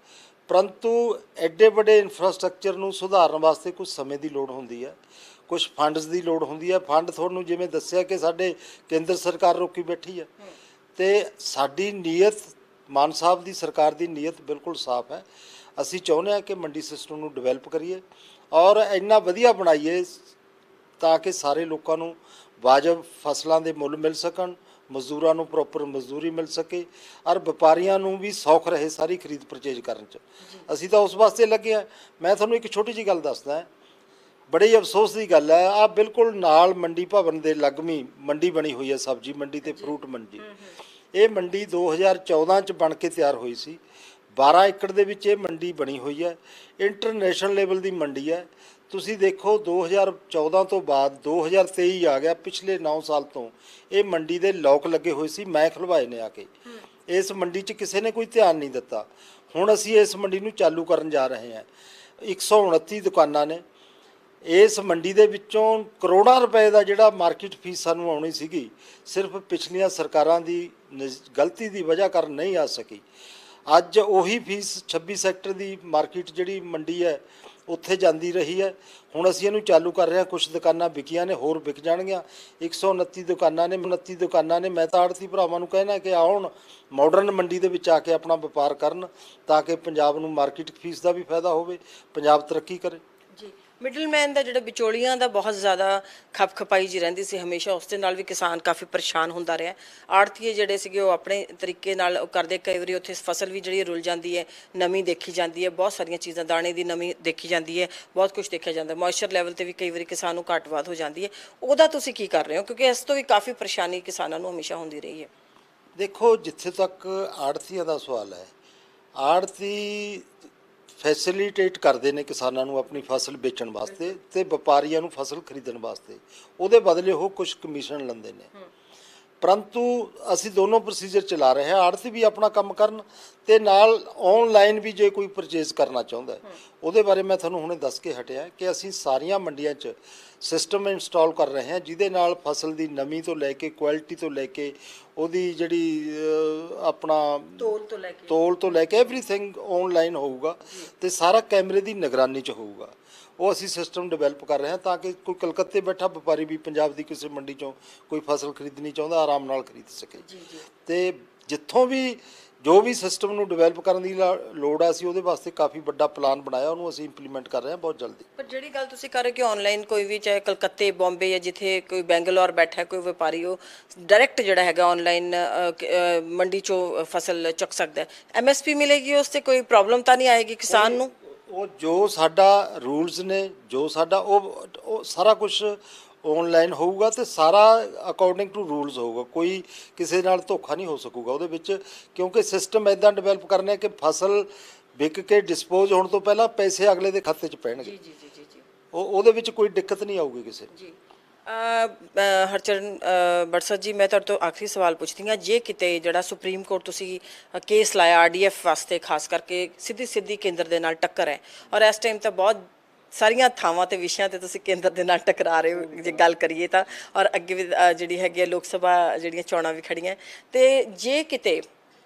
ਪਰੰਤੂ ਐਡੇ ਵੱਡੇ ਇਨਫਰਾਸਟ੍ਰਕਚਰ ਨੂੰ ਸੁਧਾਰਨ ਵਾਸਤੇ ਕੁਝ ਸਮੇਂ ਦੀ ਲੋੜ ਹੁੰਦੀ ਹੈ, ਕੁਝ ਫੰਡਸ ਦੀ ਲੋੜ ਹੁੰਦੀ ਹੈ। ਫੰਡ ਤੁਹਾਨੂੰ ਜਿਵੇਂ ਦੱਸਿਆ ਕਿ ਸਾਡੇ ਕੇਂਦਰ ਸਰਕਾਰ ਰੋਕੀ ਬੈਠੀ ਹੈ, ਤੇ ਸਾਡੀ ਨੀਅਤ, ਮਾਨ ਸਾਹਿਬ ਦੀ ਸਰਕਾਰ ਦੀ ਨੀਅਤ ਬਿਲਕੁਲ ਸਾਫ਼ ਹੈ। ਅਸੀਂ ਚਾਹੁੰਦੇ ਹਾਂ ਕਿ ਮੰਡੀ ਸਿਸਟਮ ਨੂੰ ਡਿਵੈਲਪ ਕਰੀਏ ਔਰ ਇੰਨਾ ਵਧੀਆ ਬਣਾਈਏ ਤਾਂ ਕਿ ਸਾਰੇ ਲੋਕਾਂ ਨੂੰ ਵਾਜਬ ਫਸਲਾਂ ਦੇ ਮੁੱਲ ਮਿਲ ਸਕਣ, ਮਜ਼ਦੂਰਾਂ ਨੂੰ ਪ੍ਰੋਪਰ ਮਜ਼ਦੂਰੀ ਮਿਲ ਸਕੇ, ਔਰ ਵਪਾਰੀਆਂ ਨੂੰ ਵੀ ਸੌਖ ਰਹੇ ਸਾਰੀ ਖਰੀਦ ਪਰਚੇਜ ਕਰਨ 'ਚ। ਅਸੀਂ ਤਾਂ ਉਸ ਵਾਸਤੇ ਲੱਗੇ ਹਾਂ। ਮੈਂ ਤੁਹਾਨੂੰ ਇੱਕ ਛੋਟੀ ਜਿਹੀ ਗੱਲ ਦੱਸਦਾ, ਬੜੇ ਅਫਸੋਸ ਦੀ ਗੱਲ ਹੈ, ਆਹ ਬਿਲਕੁਲ ਨਾਲ ਮੰਡੀ ਭਵਨ ਦੇ ਲਗਮੀ ਮੰਡੀ ਬਣੀ ਹੋਈ ਹੈ, ਸਬਜ਼ੀ ਮੰਡੀ ਤੇ ਫਰੂਟ ਮੰਡੀ। ਇਹ ਮੰਡੀ 2014 'ਚ ਬਣ ਕੇ ਤਿਆਰ ਹੋਈ ਸੀ, 12 ਏਕੜ ਦੇ ਵਿੱਚ ਇਹ ਮੰਡੀ ਬਣੀ ਹੋਈ ਹੈ, ਇੰਟਰਨੈਸ਼ਨਲ ਲੈਵਲ ਦੀ ਮੰਡੀ ਹੈ। ਤੁਸੀਂ ਦੇਖੋ 2014 ਤੋਂ ਬਾਅਦ 2023 ਆ ਗਿਆ, ਪਿਛਲੇ 9 ਸਾਲ ਤੋਂ ਇਹ ਮੰਡੀ ਦੇ ਲੋਕ ਲੱਗੇ ਹੋਏ ਸੀ, ਮੈਂ ਖੁਲਵਾਏ ਨੇ ਆ ਕੇ। ਇਸ ਮੰਡੀ 'ਚ ਕਿਸੇ ਨੇ ਕੋਈ ਧਿਆਨ ਨਹੀਂ ਦਿੱਤਾ। ਹੁਣ ਅਸੀਂ ਇਸ ਮੰਡੀ ਨੂੰ ਚਾਲੂ ਕਰਨ ਜਾ ਰਹੇ ਹਾਂ। 129 ਦੁਕਾਨਾਂ ਨੇ ਇਸ ਮੰਡੀ ਦੇ ਵਿੱਚੋਂ, ਕਰੋੜਾਂ ਰੁਪਏ ਦਾ ਜਿਹੜਾ ਮਾਰਕੀਟ ਫੀਸ ਸਾਨੂੰ ਆਉਣੀ ਸੀਗੀ, ਸਿਰਫ ਪਿਛਲੀਆਂ ਸਰਕਾਰਾਂ ਦੀ ਗਲਤੀ ਦੀ ਵਜ੍ਹਾ ਕਾਰਨ ਨਹੀਂ ਆ ਸਕੀ। ਅੱਜ ਉਹੀ ਫੀਸ 26 ਸੈਕਟਰ ਦੀ ਮਾਰਕੀਟ ਜਿਹੜੀ ਮੰਡੀ ਹੈ ਉੱਥੇ ਜਾਂਦੀ ਰਹੀ ਹੈ। ਹੁਣ ਅਸੀਂ ਇਹਨੂੰ ਚਾਲੂ ਕਰ ਰਹੇ ਹਾਂ, ਕੁਝ ਦੁਕਾਨਾਂ ਵਿਕੀਆਂ ਨੇ, ਹੋਰ ਵਿਕ ਜਾਣਗੀਆਂ। 129 ਦੁਕਾਨਾਂ ਨੇ, 29 ਦੁਕਾਨਾਂ ਨੇ। ਮੈਂ ਤਾਂ ਆੜ੍ਹਤੀ ਭਰਾਵਾਂ ਨੂੰ ਕਹਿਣਾ ਕਿ ਆਉਣ ਮਾਡਰਨ ਮੰਡੀ ਦੇ ਵਿੱਚ ਆ ਕੇ ਆਪਣਾ ਵਪਾਰ ਕਰਨ, ਤਾਂ ਕਿ ਪੰਜਾਬ ਨੂੰ ਮਾਰਕੀਟ ਫੀਸ ਦਾ ਵੀ ਫਾਇਦਾ ਹੋਵੇ, ਪੰਜਾਬ ਤਰੱਕੀ ਕਰੇ। ਜੀ, ਮਿਡਲਮੈਨ ਦਾ ਜਿਹੜਾ ਵਿਚੋਲੀਆਂ ਦਾ ਬਹੁਤ ਜ਼ਿਆਦਾ ਖਪਖਪਾਈ ਜੀ ਰਹਿੰਦੀ ਸੀ ਹਮੇਸ਼ਾ, ਉਸ ਦੇ ਨਾਲ ਵੀ ਕਿਸਾਨ ਕਾਫੀ ਪਰੇਸ਼ਾਨ ਹੁੰਦਾ ਰਿਹਾ। ਆੜ੍ਹਤੀਏ ਜਿਹੜੇ ਸੀਗੇ ਉਹ ਆਪਣੇ ਤਰੀਕੇ ਨਾਲ ਉਹ ਕਰਦੇ, ਕਈ ਵਾਰੀ ਉੱਥੇ ਫਸਲ ਵੀ ਜਿਹੜੀ ਰੁਲ ਜਾਂਦੀ ਹੈ, ਨਮੀ ਦੇਖੀ ਜਾਂਦੀ ਹੈ, ਬਹੁਤ ਸਾਰੀਆਂ ਚੀਜ਼ਾਂ, ਦਾਣੇ ਦੀ ਨਮੀ ਦੇਖੀ ਜਾਂਦੀ ਹੈ, ਬਹੁਤ ਕੁਝ ਦੇਖਿਆ ਜਾਂਦਾ, ਮੋਇਸਚਰ ਲੈਵਲ ਤੇ ਵੀ ਕਈ ਵਾਰੀ ਕਿਸਾਨ ਨੂੰ ਘੱਟ ਵੱਧ ਹੋ ਜਾਂਦੀ ਹੈ। ਉਹਦਾ ਤੁਸੀਂ ਕੀ ਕਰ ਰਹੇ ਹੋ, ਕਿਉਂਕਿ ਇਸ ਤੋਂ ਵੀ ਕਾਫੀ ਪਰੇਸ਼ਾਨੀ ਕਿਸਾਨਾਂ ਨੂੰ ਹਮੇਸ਼ਾ ਹੁੰਦੀ ਰਹੀ ਹੈ। ਦੇਖੋ, ਜਿੱਥੇ ਤੱਕ ਆੜ੍ਹਤੀਆਂ ਦਾ ਸਵਾਲ ਹੈ, ਆੜ੍ਹਤੀ ਫੈਸਿਲੀਟੇਟ ਕਰਦੇ ਨੇ ਕਿਸਾਨਾਂ ਨੂੰ ਆਪਣੀ ਫਸਲ ਵੇਚਣ ਵਾਸਤੇ ਤੇ ਵਪਾਰੀਆਂ ਨੂੰ ਫਸਲ ਖਰੀਦਣ ਵਾਸਤੇ, ਉਹਦੇ ਬਦਲੇ ਉਹ ਕੁਝ ਕਮਿਸ਼ਨ ਲੈਂਦੇ ਨੇ। ਪਰੰਤੂ ਅਸੀਂ ਦੋਨੋਂ ਪ੍ਰੋਸੀਜਰ ਚਲਾ ਰਹੇ ਹਾਂ, ਆੜ੍ਹਤੀ ਵੀ ਆਪਣਾ ਕੰਮ ਕਰਨ ਤੇ ਨਾਲ ਆਨਲਾਈਨ ਵੀ ਜੇ ਕੋਈ ਪਰਚੇਜ਼ ਕਰਨਾ ਚਾਹੁੰਦਾ, ਉਹਦੇ ਬਾਰੇ ਮੈਂ ਤੁਹਾਨੂੰ ਹੁਣੇ ਦੱਸ ਕੇ ਹਟਿਆ ਕਿ ਅਸੀਂ ਸਾਰੀਆਂ ਮੰਡੀਆਂ 'ਚ ਸਿਸਟਮ ਇੰਸਟਾਲ ਕਰ ਰਹੇ ਹਾਂ, ਜਿਹਦੇ ਨਾਲ ਫਸਲ ਦੀ ਨਮੀ ਤੋਂ ਲੈ ਕੇ, ਕੁਆਲਿਟੀ ਤੋਂ ਲੈ ਕੇ, ਉਹਦੀ ਜਿਹੜੀ ਆਪਣਾ ਤੋਲ ਤੋਂ ਲੈ ਕੇ ਐਵਰੀਥਿੰਗ ਆਨਲਾਈਨ ਹੋਊਗਾ ਤੇ ਸਾਰਾ ਕੈਮਰੇ ਦੀ ਨਿਗਰਾਨੀ 'ਚ ਹੋਊਗਾ। ਉਹ ਅਸੀਂ ਸਿਸਟਮ ਡਿਵੈਲਪ ਕਰ ਰਹੇ ਹਾਂ ਤਾਂ ਕਿ ਕੋਈ ਕਲਕੱਤੇ ਬੈਠਾ ਵਪਾਰੀ ਵੀ ਪੰਜਾਬ ਦੀ ਕਿਸੇ ਮੰਡੀ 'ਚੋਂ ਕੋਈ ਫਸਲ ਖਰੀਦਣੀ ਚਾਹੁੰਦਾ, ਆਰਾਮ ਨਾਲ ਖਰੀਦ ਸਕੇ। ਤੇ ਜਿੱਥੋਂ ਵੀ ਜੋ ਵੀ ਸਿਸਟਮ ਨੂੰ ਡਿਵੈਲਪ ਕਰਨ ਦੀ ਲੋੜ ਆ, ਅਸੀਂ ਉਹਦੇ ਵਾਸਤੇ ਕਾਫੀ ਵੱਡਾ ਪਲਾਨ ਬਣਾਇਆ, ਉਹਨੂੰ ਅਸੀਂ ਇੰਪਲੀਮੈਂਟ ਕਰ ਰਹੇ ਹਾਂ ਬਹੁਤ ਜਲਦੀ। ਪਰ ਜਿਹੜੀ ਗੱਲ ਤੁਸੀਂ ਕਰ ਰਹੇ ਕਿ ਆਨਲਾਈਨ ਕੋਈ ਵੀ ਚਾਹੇ ਕਲਕੱਤੇ ਬੰਬੇ ਜਾਂ ਜਿੱਥੇ ਕੋਈ ਬੈਂਗਲੌਰ ਬੈਠਾ ਹੈ, ਕੋਈ ਵਪਾਰੀ ਉਹ ਡਾਇਰੈਕਟ ਜਿਹੜਾ ਹੈਗਾ ਆਨਲਾਈਨ ਮੰਡੀ ਚੋਂ ਫਸਲ ਚੁੱਕ ਸਕਦਾ ਹੈ, MSP ਮਿਲੇਗੀ, ਉਸ ਤੇ ਕੋਈ ਪ੍ਰੋਬਲਮ ਤਾਂ ਨਹੀਂ ਆਏਗੀ ਕਿਸਾਨ ਨੂੰ? ਉਹ ਜੋ ਸਾਡਾ ਰੂਲਸ ਨੇ, ਜੋ ਸਾਡਾ ਉਹ ਸਾਰਾ ਕੁਝ ਆਨਲਾਈਨ ਹੋਊਗਾ ਤੇ ਸਾਰਾ ਅਕੋਰਡਿੰਗ ਟੂ ਰੂਲਸ ਹੋਊਗਾ, ਕੋਈ ਕਿਸੇ ਨਾਲ ਧੋਖਾ ਨਹੀਂ ਹੋ ਸਕੂਗਾ ਉਹਦੇ ਵਿੱਚ, ਕਿਉਂਕਿ ਸਿਸਟਮ ਇਦਾਂ ਡਿਵੈਲਪ ਕਰਨੇ ਕਿ ਫਸਲ ਵਿਕ ਕੇ ਡਿਸਪੋਜ਼ ਹੋਣ ਤੋਂ ਪਹਿਲਾਂ ਪੈਸੇ ਅਗਲੇ ਦੇ ਖਾਤੇ 'ਚ ਪੈਣਗੇ। ਜੀ ਜੀ ਜੀ ਜੀ ਜੀ ਉਹਦੇ ਵਿੱਚ ਕੋਈ ਦਿੱਕਤ ਨਹੀਂ ਆਊਗੀ ਕਿਸੇ ਨੂੰ। ਜੀ ਹਰਚਰਨ ਬੜਸਰ ਜੀ, ਮੈਂ ਤੁਹਾਡੇ ਤੋਂ ਆਖਰੀ ਸਵਾਲ ਪੁੱਛਦੀ ਹਾਂ। ਜੇ ਕਿਤੇ ਜਿਹੜਾ ਸੁਪਰੀਮ ਕੋਰਟ ਤੁਸੀਂ ਕੇਸ ਲਾਇਆ RDF ਵਾਸਤੇ, ਖਾਸ ਕਰਕੇ ਸਿੱਧੀ ਕੇਂਦਰ ਦੇ ਨਾਲ ਟੱਕਰ ਹੈ, ਔਰ ਇਸ ਟਾਈਮ ਤਾਂ ਬਹੁਤ ਸਾਰੀਆਂ ਥਾਵਾਂ ਤੇ ਵਿਸ਼ਿਆਂ ਤੇ ਤੁਸੀਂ ਕੇਂਦਰ ਦੇ ਨਾਲ ਟਕਰਾ ਰਹੇ ਹੋ ਜੇ ਗੱਲ ਕਰੀਏ ਤਾਂ, ਔਰ ਅੱਗੇ ਵੀ ਜਿਹੜੀ ਹੈਗੀ ਹੈ ਲੋਕ ਸਭਾ ਜਿਹੜੀਆਂ ਚੋਣਾਂ ਵੀ ਖੜੀਆਂ, ਤੇ ਜੇ ਕਿਤੇ,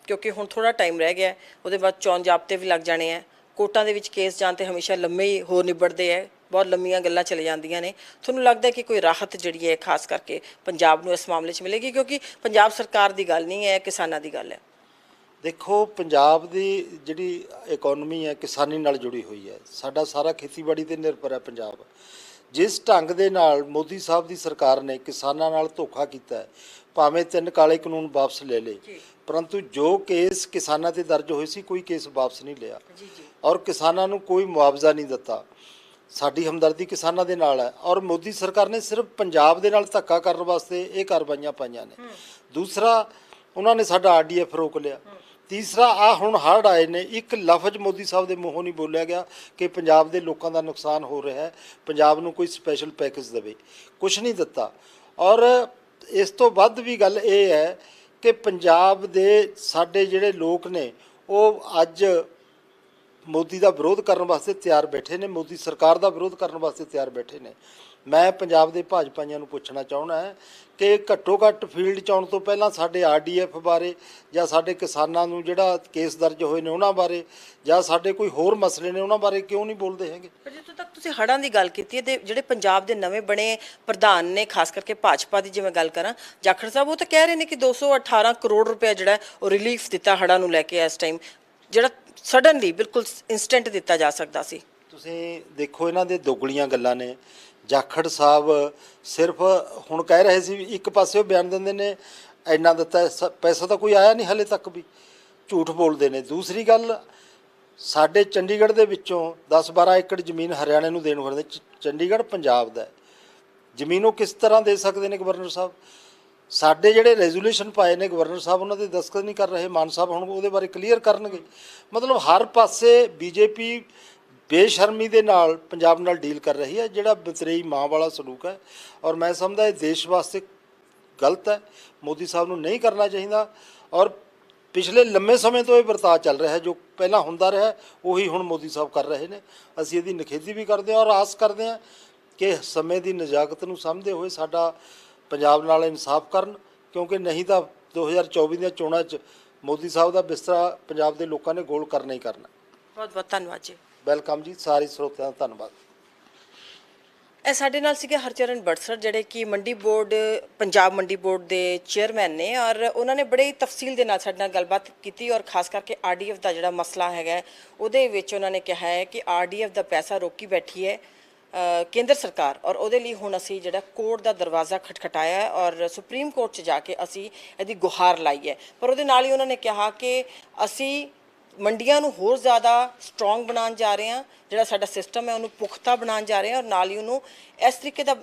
ਕਿਉਂਕਿ ਹੁਣ ਥੋੜਾ ਟਾਈਮ ਰਹਿ ਗਿਆ, ਉਹਦੇ ਬਾਅਦ ਚੋਣ ਜ਼ਾਬਤੇ ਵੀ ਲੱਗ ਜਾਣੇ ਆ, ਕੋਰਟਾਂ ਦੇ ਵਿੱਚ ਕੇਸ ਜਾਣ ਤੇ ਹਮੇਸ਼ਾ ਲੰਮੇ ਹੀ ਹੋ ਨਿਬੜਦੇ ਹੈ, ਬਹੁਤ ਲੰਮੀਆਂ ਗੱਲਾਂ ਚਲੇ ਜਾਂਦੀਆਂ ਨੇ, ਤੁਹਾਨੂੰ ਲੱਗਦਾ ਕਿ ਕੋਈ ਰਾਹਤ ਜਿਹੜੀ ਹੈ ਖਾਸ ਕਰਕੇ ਪੰਜਾਬ ਨੂੰ ਇਸ ਮਾਮਲੇ 'ਚ ਮਿਲੇਗੀ? ਕਿਉਂਕਿ ਪੰਜਾਬ ਸਰਕਾਰ ਦੀ ਗੱਲ ਨਹੀਂ ਹੈ, ਕਿਸਾਨਾਂ ਦੀ ਗੱਲ ਹੈ। ਦੇਖੋ, ਪੰਜਾਬ ਦੀ ਜਿਹੜੀ ਇਕਨੋਮੀ ਹੈ ਕਿਸਾਨੀ ਨਾਲ ਜੁੜੀ ਹੋਈ ਹੈ, ਸਾਡਾ ਸਾਰਾ ਖੇਤੀਬਾੜੀ 'ਤੇ ਨਿਰਭਰ ਹੈ ਪੰਜਾਬ। ਜਿਸ ਢੰਗ ਦੇ ਨਾਲ ਮੋਦੀ ਸਾਹਿਬ ਦੀ ਸਰਕਾਰ ਨੇ ਕਿਸਾਨਾਂ ਨਾਲ ਧੋਖਾ ਕੀਤਾ ਹੈ, ਭਾਵੇਂ 3 ਕਾਲੇ ਕਾਨੂੰਨ ਵਾਪਸ ਲੈ ਲਏ, ਪਰੰਤੂ ਜੋ ਕੇਸ ਕਿਸਾਨਾਂ 'ਤੇ ਦਰਜ ਹੋਏ ਸੀ ਕੋਈ ਕੇਸ ਵਾਪਸ ਨਹੀਂ ਲਿਆ, ਔਰ ਕਿਸਾਨਾਂ ਨੂੰ ਕੋਈ ਮੁਆਵਜ਼ਾ ਨਹੀਂ ਦਿੱਤਾ। ਸਾਡੀ ਹਮਦਰਦੀ ਕਿਸਾਨਾਂ ਦੇ ਨਾਲ ਹੈ, ਔਰ ਮੋਦੀ ਸਰਕਾਰ ਨੇ ਸਿਰਫ ਪੰਜਾਬ ਦੇ ਨਾਲ ਧੱਕਾ ਕਰਨ ਵਾਸਤੇ ਇਹ ਕਾਰਵਾਈਆਂ ਪਾਈਆਂ ਨੇ। ਦੂਸਰਾ, ਉਹਨਾਂ ਨੇ ਸਾਡਾ RDF ਰੋਕ ਲਿਆ। ਤੀਸਰਾ, ਆ ਹੁਣ ਹੜ੍ਹ ਆਏ ਨੇ, ਇੱਕ ਲਫ਼ਜ਼ ਮੋਦੀ ਸਾਹਿਬ ਦੇ ਮੂੰਹੋਂ ਨਹੀਂ ਬੋਲਿਆ ਗਿਆ ਕਿ ਪੰਜਾਬ ਦੇ ਲੋਕਾਂ ਦਾ ਨੁਕਸਾਨ ਹੋ ਰਿਹਾ ਹੈ, ਪੰਜਾਬ ਨੂੰ ਕੋਈ ਸਪੈਸ਼ਲ ਪੈਕੇਜ ਦੇਵੇ, ਕੁਛ ਨਹੀਂ ਦਿੱਤਾ। ਔਰ ਇਸ ਤੋਂ ਵੱਧ ਵੀ ਗੱਲ ਇਹ ਹੈ ਕਿ ਪੰਜਾਬ ਦੇ ਸਾਡੇ ਜਿਹੜੇ ਲੋਕ ਨੇ ਉਹ ਅੱਜ ਮੋਦੀ ਦਾ ਵਿਰੋਧ ਕਰਨ ਵਾਸਤੇ ਤਿਆਰ ਬੈਠੇ ਨੇ, ਮੋਦੀ ਸਰਕਾਰ ਦਾ ਵਿਰੋਧ ਕਰਨ ਵਾਸਤੇ ਤਿਆਰ ਬੈਠੇ ਨੇ। ਮੈਂ ਪੰਜਾਬ ਦੇ ਭਾਜਪਾਈਆਂ ਨੂੰ ਪੁੱਛਣਾ ਚਾਹੁੰਦਾ ਹੈ ਕਿ ਘੱਟੋ ਘੱਟ ਫੀਲਡ 'ਚ ਆਉਣ ਤੋਂ ਪਹਿਲਾਂ ਸਾਡੇ RDF ਬਾਰੇ, ਜਾਂ ਸਾਡੇ ਕਿਸਾਨਾਂ ਨੂੰ ਜਿਹੜਾ ਕੇਸ ਦਰਜ ਹੋਏ ਨੇ ਉਹਨਾਂ ਬਾਰੇ, ਜਾਂ ਸਾਡੇ ਕੋਈ ਹੋਰ ਮਸਲੇ ਨੇ ਉਹਨਾਂ ਬਾਰੇ ਕਿਉਂ ਨਹੀਂ ਬੋਲਦੇ ਹੈਗੇ? ਪਰ ਜਿੱਥੋਂ ਤੱਕ ਤੁਸੀਂ ਹੜ੍ਹਾਂ ਦੀ ਗੱਲ ਕੀਤੀ ਹੈ, ਤੇ ਜਿਹੜੇ ਪੰਜਾਬ ਦੇ ਨਵੇਂ ਬਣੇ ਪ੍ਰਧਾਨ ਨੇ, ਖਾਸ ਕਰਕੇ ਭਾਜਪਾ ਦੀ ਜੇ ਮੈਂ ਗੱਲ ਕਰਾਂ, ਜਾਖੜ ਸਾਹਿਬ, ਉਹ ਤਾਂ ਕਹਿ ਰਹੇ ਨੇ ਕਿ 218 ਕਰੋੜ ਰੁਪਏ ਜਿਹੜਾ ਉਹ ਰਿਲੀਫ ਦਿੱਤਾ ਹੜ੍ਹਾਂ ਨੂੰ ਲੈ ਕੇ ਇਸ ਟਾਈਮ, ਜਿਹੜਾ ਸਡਨਲੀ ਬਿਲਕੁਲ ਇੰਸਟੈਂਟ ਦਿੱਤਾ ਜਾ ਸਕਦਾ ਸੀ। ਤੁਸੀਂ ਦੇਖੋ, ਇਹਨਾਂ ਦੇ ਦੋਗਲੀਆਂ ਗੱਲਾਂ ਨੇ। ਜਾਖੜ ਸਾਹਿਬ ਸਿਰਫ ਹੁਣ ਕਹਿ ਰਹੇ ਸੀ, ਇੱਕ ਪਾਸੇ ਉਹ ਬਿਆਨ ਦਿੰਦੇ ਨੇ ਇੰਨਾ ਦਿੱਤਾ, ਪੈਸਾ ਤਾਂ ਕੋਈ ਆਇਆ ਨਹੀਂ ਹਾਲੇ ਤੱਕ ਵੀ, ਝੂਠ ਬੋਲਦੇ ਨੇ। ਦੂਸਰੀ ਗੱਲ, ਸਾਡੇ ਚੰਡੀਗੜ੍ਹ ਦੇ ਵਿੱਚੋਂ 10-12 ਏਕੜ ਜ਼ਮੀਨ ਹਰਿਆਣੇ ਨੂੰ ਦੇਣ ਵਰਦੇ, ਚੰਡੀਗੜ੍ਹ ਪੰਜਾਬ ਦਾ ਜ਼ਮੀਨ ਉਹ ਕਿਸ ਤਰ੍ਹਾਂ ਦੇ ਸਕਦੇ ਨੇ ਗਵਰਨਰ ਸਾਹਿਬ? ਸਾਡੇ ਜਿਹੜੇ ਰੈਜ਼ੋਲੂਸ਼ਨ ਪਾਏ ਨੇ ਗਵਰਨਰ ਸਾਹਿਬ, ਉਹਨਾਂ ਦੇ ਦਸਤਖਤ ਨਹੀਂ ਕਰ ਰਹੇ, ਮਾਨ ਸਾਹਿਬ ਹੁਣ ਉਹਦੇ ਬਾਰੇ ਕਲੀਅਰ ਕਰਨਗੇ। ਮਤਲਬ ਹਰ ਪਾਸੇ BJP ਬੇਸ਼ਰਮੀ ਦੇ ਨਾਲ ਪੰਜਾਬ ਨਾਲ ਡੀਲ ਕਰ ਰਹੀ ਹੈ, ਜਿਹੜਾ ਬਤਰੇਈ ਮਾਂ ਵਾਲਾ ਸਲੂਕ ਹੈ, ਔਰ ਮੈਂ ਸਮਝਦਾ ਇਹ ਦੇਸ਼ ਵਾਸਤੇ ਗਲਤ ਹੈ, ਮੋਦੀ ਸਾਹਿਬ ਨੂੰ ਨਹੀਂ ਕਰਨਾ ਚਾਹੀਦਾ। ਔਰ ਪਿਛਲੇ ਲੰਮੇ ਸਮੇਂ ਤੋਂ ਇਹ ਵਰਤਾਅ ਚੱਲ ਰਿਹਾ ਹੈ, ਜੋ ਪਹਿਲਾਂ ਹੁੰਦਾ ਰਿਹਾ ਉਹੀ ਹੁਣ ਮੋਦੀ ਸਾਹਿਬ ਕਰ ਰਹੇ ਨੇ। ਅਸੀਂ ਇਹਦੀ ਨਿਖੇਧੀ ਵੀ ਕਰਦੇ ਹਾਂ, ਔਰ ਆਸ ਕਰਦੇ ਹਾਂ ਕਿ ਸਮੇਂ ਦੀ ਨਜ਼ਾਕਤ ਨੂੰ ਸਮਝਦੇ ਹੋਏ ਸਾਡਾ ਪੰਜਾਬ ਨਾਲ ਇਨਸਾਫ ਕਰਨ, ਕਿਉਂਕਿ ਨਹੀਂ ਤਾਂ 2024 ਦੀਆਂ ਚੋਣਾਂ 'ਚ ਮੋਦੀ ਸਾਹਿਬ ਦਾ ਬਿਸਤਰਾ ਪੰਜਾਬ ਦੇ ਲੋਕਾਂ ਨੇ ਗੋਲ ਕਰਨਾ ਹੀ ਕਰਨਾ। ਬਹੁਤ ਬਹੁਤ ਧੰਨਵਾਦ ਜੀ। ਵੈਲਕਮ ਜੀ, ਸਾਰੇ ਸਰੋਤਿਆਂ ਦਾ ਧੰਨਵਾਦ। ਇਹ ਸਾਡੇ ਨਾਲ ਸੀਗੇ ਹਰਚਰਨ ਬੜਸਰ, ਜਿਹੜੇ ਕਿ ਮੰਡੀ ਬੋਰਡ, ਪੰਜਾਬ ਮੰਡੀ ਬੋਰਡ ਦੇ ਚੇਅਰਮੈਨ ਨੇ, ਔਰ ਉਹਨਾਂ ਨੇ ਬੜੇ ਤਫਸੀਲ ਦੇ ਨਾਲ ਸਾਡੇ ਨਾਲ ਗੱਲਬਾਤ ਕੀਤੀ, ਔਰ ਖਾਸ ਕਰਕੇ RDF ਦਾ ਜਿਹੜਾ ਮਸਲਾ ਹੈਗਾ ਉਹਦੇ ਵਿੱਚ ਉਹਨਾਂ ਨੇ ਕਿਹਾ ਹੈ ਕਿ RDF ਦਾ ਪੈਸਾ ਰੋਕੀ ਬੈਠੀ ਹੈ ਕੇਂਦਰ ਸਰਕਾਰ, ਔਰ ਉਹਦੇ ਲਈ ਹੁਣ ਅਸੀਂ ਜਿਹੜਾ ਕੋਰਟ ਦਾ ਦਰਵਾਜ਼ਾ ਖਟਖਟਾਇਆ ਹੈ, ਔਰ ਸੁਪਰੀਮ ਕੋਰਟ 'ਚ ਜਾ ਕੇ ਅਸੀਂ ਇਹਦੀ ਗੁਹਾਰ ਲਾਈ ਹੈ। ਪਰ ਉਹਦੇ ਨਾਲ ਹੀ ਉਹਨਾਂ ਨੇ ਕਿਹਾ ਕਿ ਅਸੀਂ ਮੰਡੀਆਂ ਨੂੰ ਹੋਰ ਜ਼ਿਆਦਾ ਸਟਰੋਂਗ ਬਣਾਉਣ ਜਾ ਰਹੇ ਹਾਂ, ਜਿਹੜਾ ਸਾਡਾ ਸਿਸਟਮ ਹੈ ਉਹਨੂੰ ਪੁਖਤਾ ਬਣਾਉਣ ਜਾ ਰਹੇ ਹਾਂ, ਔਰ ਨਾਲ ਹੀ ਉਹਨੂੰ ਇਸ ਤਰੀਕੇ ਦਾ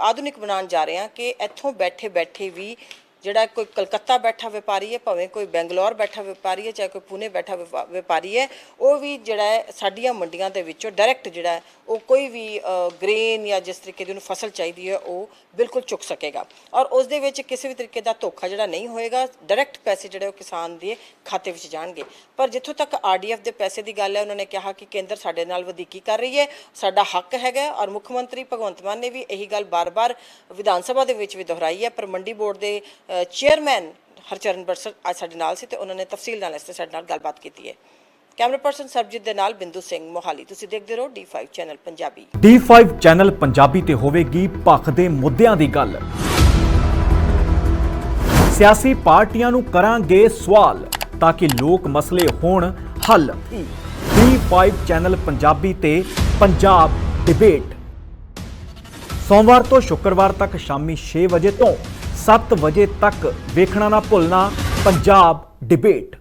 ਆਧੁਨਿਕ ਬਣਾਉਣ ਜਾ ਰਹੇ ਹਾਂ ਕਿ ਇੱਥੋਂ ਬੈਠੇ ਬੈਠੇ ਵੀ ਜਿਹੜਾ ਕੋਈ ਕਲਕੱਤਾ ਬੈਠਾ ਵਪਾਰੀ ਹੈ, ਭਾਵੇਂ ਕੋਈ ਬੈਂਗਲੌਰ ਬੈਠਾ ਵਪਾਰੀ ਹੈ, ਚਾਹੇ ਕੋਈ ਪੁਣੇ ਬੈਠਾ ਵਪਾਰੀ ਹੈ, ਉਹ ਵੀ ਜਿਹੜਾ ਹੈ ਸਾਡੀਆਂ ਮੰਡੀਆਂ ਦੇ ਵਿੱਚੋਂ ਡਾਇਰੈਕਟ ਜਿਹੜਾ ਉਹ ਕੋਈ ਵੀ ਗ੍ਰੇਨ ਜਾਂ ਜਿਸ ਤਰੀਕੇ ਦੀ ਉਹਨੂੰ ਫਸਲ ਚਾਹੀਦੀ ਹੈ ਉਹ ਬਿਲਕੁਲ ਚੁੱਕ ਸਕੇਗਾ, ਔਰ ਉਸ ਦੇ ਵਿੱਚ ਕਿਸੇ ਵੀ ਤਰੀਕੇ ਦਾ ਧੋਖਾ ਜਿਹੜਾ ਨਹੀਂ ਹੋਏਗਾ, ਡਾਇਰੈਕਟ ਪੈਸੇ ਜਿਹੜੇ ਉਹ ਕਿਸਾਨ ਦੇ ਖਾਤੇ ਵਿੱਚ ਜਾਣਗੇ। ਪਰ ਜਿੱਥੋਂ ਤੱਕ RDF ਦੇ ਪੈਸੇ ਦੀ ਗੱਲ ਹੈ, ਉਹਨਾਂ ਨੇ ਕਿਹਾ ਕਿ ਕੇਂਦਰ ਸਾਡੇ ਨਾਲ ਵਧੀਕੀ ਕਰ ਰਹੀ ਹੈ, ਸਾਡਾ ਹੱਕ ਹੈਗਾ, ਔਰ ਮੁੱਖ ਮੰਤਰੀ ਭਗਵੰਤ ਮਾਨ ਨੇ ਵੀ ਇਹੀ ਗੱਲ ਬਾਰ-ਬਾਰ ਵਿਧਾਨ ਸਭਾ ਦੇ ਵਿੱਚ ਵੀ ਦੁਹਰਾਈ ਹੈ। ਪਰ ਮੰਡੀ ਬੋਰਡ ਦੇ ਚੇਅਰਮੈਨ ਹਰਚਰਨ ਬੜਸਰ ਅੱਜ ਸਾਡੇ ਨਾਲ ਸੀ, ਤੇ ਉਹਨਾਂ ਨੇ ਤਫਸੀਲ ਨਾਲ ਇਸ ਤੇ ਸਾਡੇ ਨਾਲ ਗੱਲਬਾਤ ਕੀਤੀ ਹੈ। ਕੈਮਰਾ ਪਰਸਨ ਸਰਬਜੀਤ ਦੇ ਨਾਲ ਬਿੰਦੂ ਸਿੰਘ, ਮੋਹਾਲੀ। ਤੁਸੀਂ ਦੇਖਦੇ ਰਹੋ D5 channel Punjabi. D5 channel Punjabi ਤੇ ਹੋਵੇਗੀ ਪੱਖ ਦੇ ਮੁੱਦਿਆਂ ਦੀ ਗੱਲ, ਸਿਆਸੀ ਪਾਰਟੀਆਂ ਨੂੰ ਕਰਾਂਗੇ ਸਵਾਲ, ਤਾਂ ਕਿ ਲੋਕ ਮਸਲੇ ਹੋਣ ਹੱਲ। D5 ਚੈਨਲ ਪੰਜਾਬੀ ਤੇ ਪੰਜਾਬ ਡਿਬੇਟ ਸੋਮਵਾਰ ਤੋਂ ਸ਼ੁੱਕਰਵਾਰ ਤੱਕ ਸ਼ਾਮੀ 6 ਵਜੇ ਤੋਂ 7 ਵਜੇ ਤੱਕ ਵੇਖਣਾ ਨਾ ਭੁੱਲਣਾ ਪੰਜਾਬ ਡਿਬੇਟ।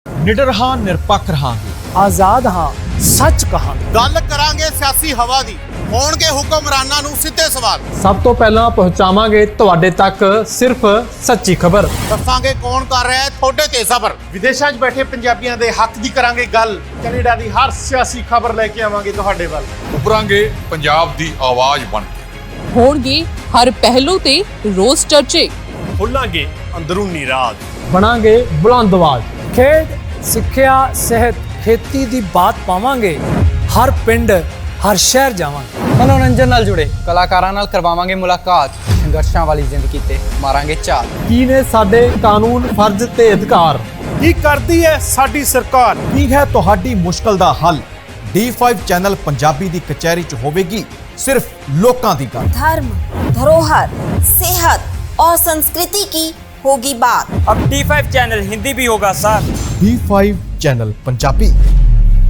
ਨਿਡਰ ਹਾਂ, ਨਿਰਪੱਖ ਰਹਾਂਗੇ, ਆਜ਼ਾਦ ਹਾਂ, ਸੱਚ ਕਹਾਂਗੇ। ਗੱਲ ਕਰਾਂਗੇ ਸਿਆਸੀ ਹਵਾ ਦੀ, ਹੋਣਗੇ ਹੁਕਮਰਾਨਾਂ ਨੂੰ ਸਿੱਧੇ ਸਵਾਲ। ਸਭ ਤੋਂ ਪਹਿਲਾਂ ਪਹੁੰਚਾਵਾਂਗੇ ਤੁਹਾਡੇ ਤੱਕ ਸਿਰਫ ਸੱਚੀ ਖਬਰ। ਦੱਸਾਂਗੇ ਕੌਣ ਕਰ ਰਿਹਾ ਹੈ ਤੁਹਾਡੇ ਤੇ ਸਬਰ। ਵਿਦੇਸ਼ਾਂ 'ਚ ਬੈਠੇ ਪੰਜਾਬੀਆਂ ਦੇ ਹੱਕ ਦੀ ਕਰਾਂਗੇ ਗੱਲ। ਕੈਨੇਡਾ ਦੀ ਹਰ ਸਿਆਸੀ ਖਬਰ ਲੈ ਕੇ ਆਵਾਂਗੇ ਤੁਹਾਡੇ ਵੱਲ। ਉਭਰਾਂਗੇ ਪੰਜਾਬ ਦੀ ਆਵਾਜ਼ ਬਣ ਕੇ। ਹੋਣਗੇ ਹਰ ਪਹਿਲੂ ਤੇ ਰੋਜ਼ ਚਰਚੇ। ਖੁੱਲਾਂਗੇ ਅੰਦਰੂਨੀ ਰਾਜ। ਬਣਾਂਗੇ ਬੁਲੰਦ ਆਵਾਜ਼। ਖੇਡ, ਸਿੱਖਿਆ, ਸਿਹਤ, ਖੇਤੀ ਦੀ ਬਾਤ ਪਾਵਾਂਗੇ। ਹਰ ਪਿੰਡ, ਹਰ ਸ਼ਹਿਰ ਜਾਵਾਂਗੇ। ਮਨੋਰੰਜਨ ਨਾਲ ਜੁੜੇ ਕਲਾਕਾਰਾਂ ਨਾਲ ਕਰਵਾਵਾਂਗੇ ਮੁਲਾਕਾਤ। ਸੰਘਰਸ਼ਾਂ ਵਾਲੀ ਜ਼ਿੰਦਗੀ ਤੇ ਮਾਰਾਂਗੇ ਝਾਤ। ਕੀ ਨੇ ਸਾਡੇ ਕਾਨੂੰਨ, ਫਰਜ਼ ਤੇ ਅਧਿਕਾਰ? ਕੀ ਕਰਦੀ ਹੈ ਸਾਡੀ ਸਰਕਾਰ? ਕੀ ਹੈ ਤੁਹਾਡੀ ਮੁਸ਼ਕਲ ਦਾ ਹੱਲ? D5 ਚੈਨਲ ਪੰਜਾਬੀ ਦੀ ਕਚਹਿਰੀ 'ਚ ਹੋਵੇਗੀ सिर्फ लोकां दी गल। धर्म, धरोहर, सेहत और संस्कृति की होगी बात। अब D5 चैनल हिंदी भी होगा सर। D5 चैनल पंजाबी,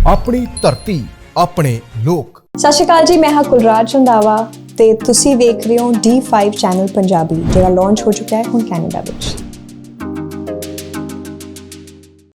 अपनी धरती अपने लोक। ਸਤਿ ਸ਼੍ਰੀ ਅਕਾਲ ਜੀ, ਮੈਂ ਹਾਂ ਕੁਲਰਾਜ ਰੰਧਾਵਾ ਤੇ ਤੁਸੀਂ ਵੇਖ ਰਹੇ ਹੋ D5 ਚੈਨਲ ਪੰਜਾਬੀ, ਜਿਹੜਾ ਲਾਂਚ ਹੋ ਚੁੱਕਾ ਹੈ ਹੁਣ ਕੈਨੇਡਾ ਵਿੱਚ।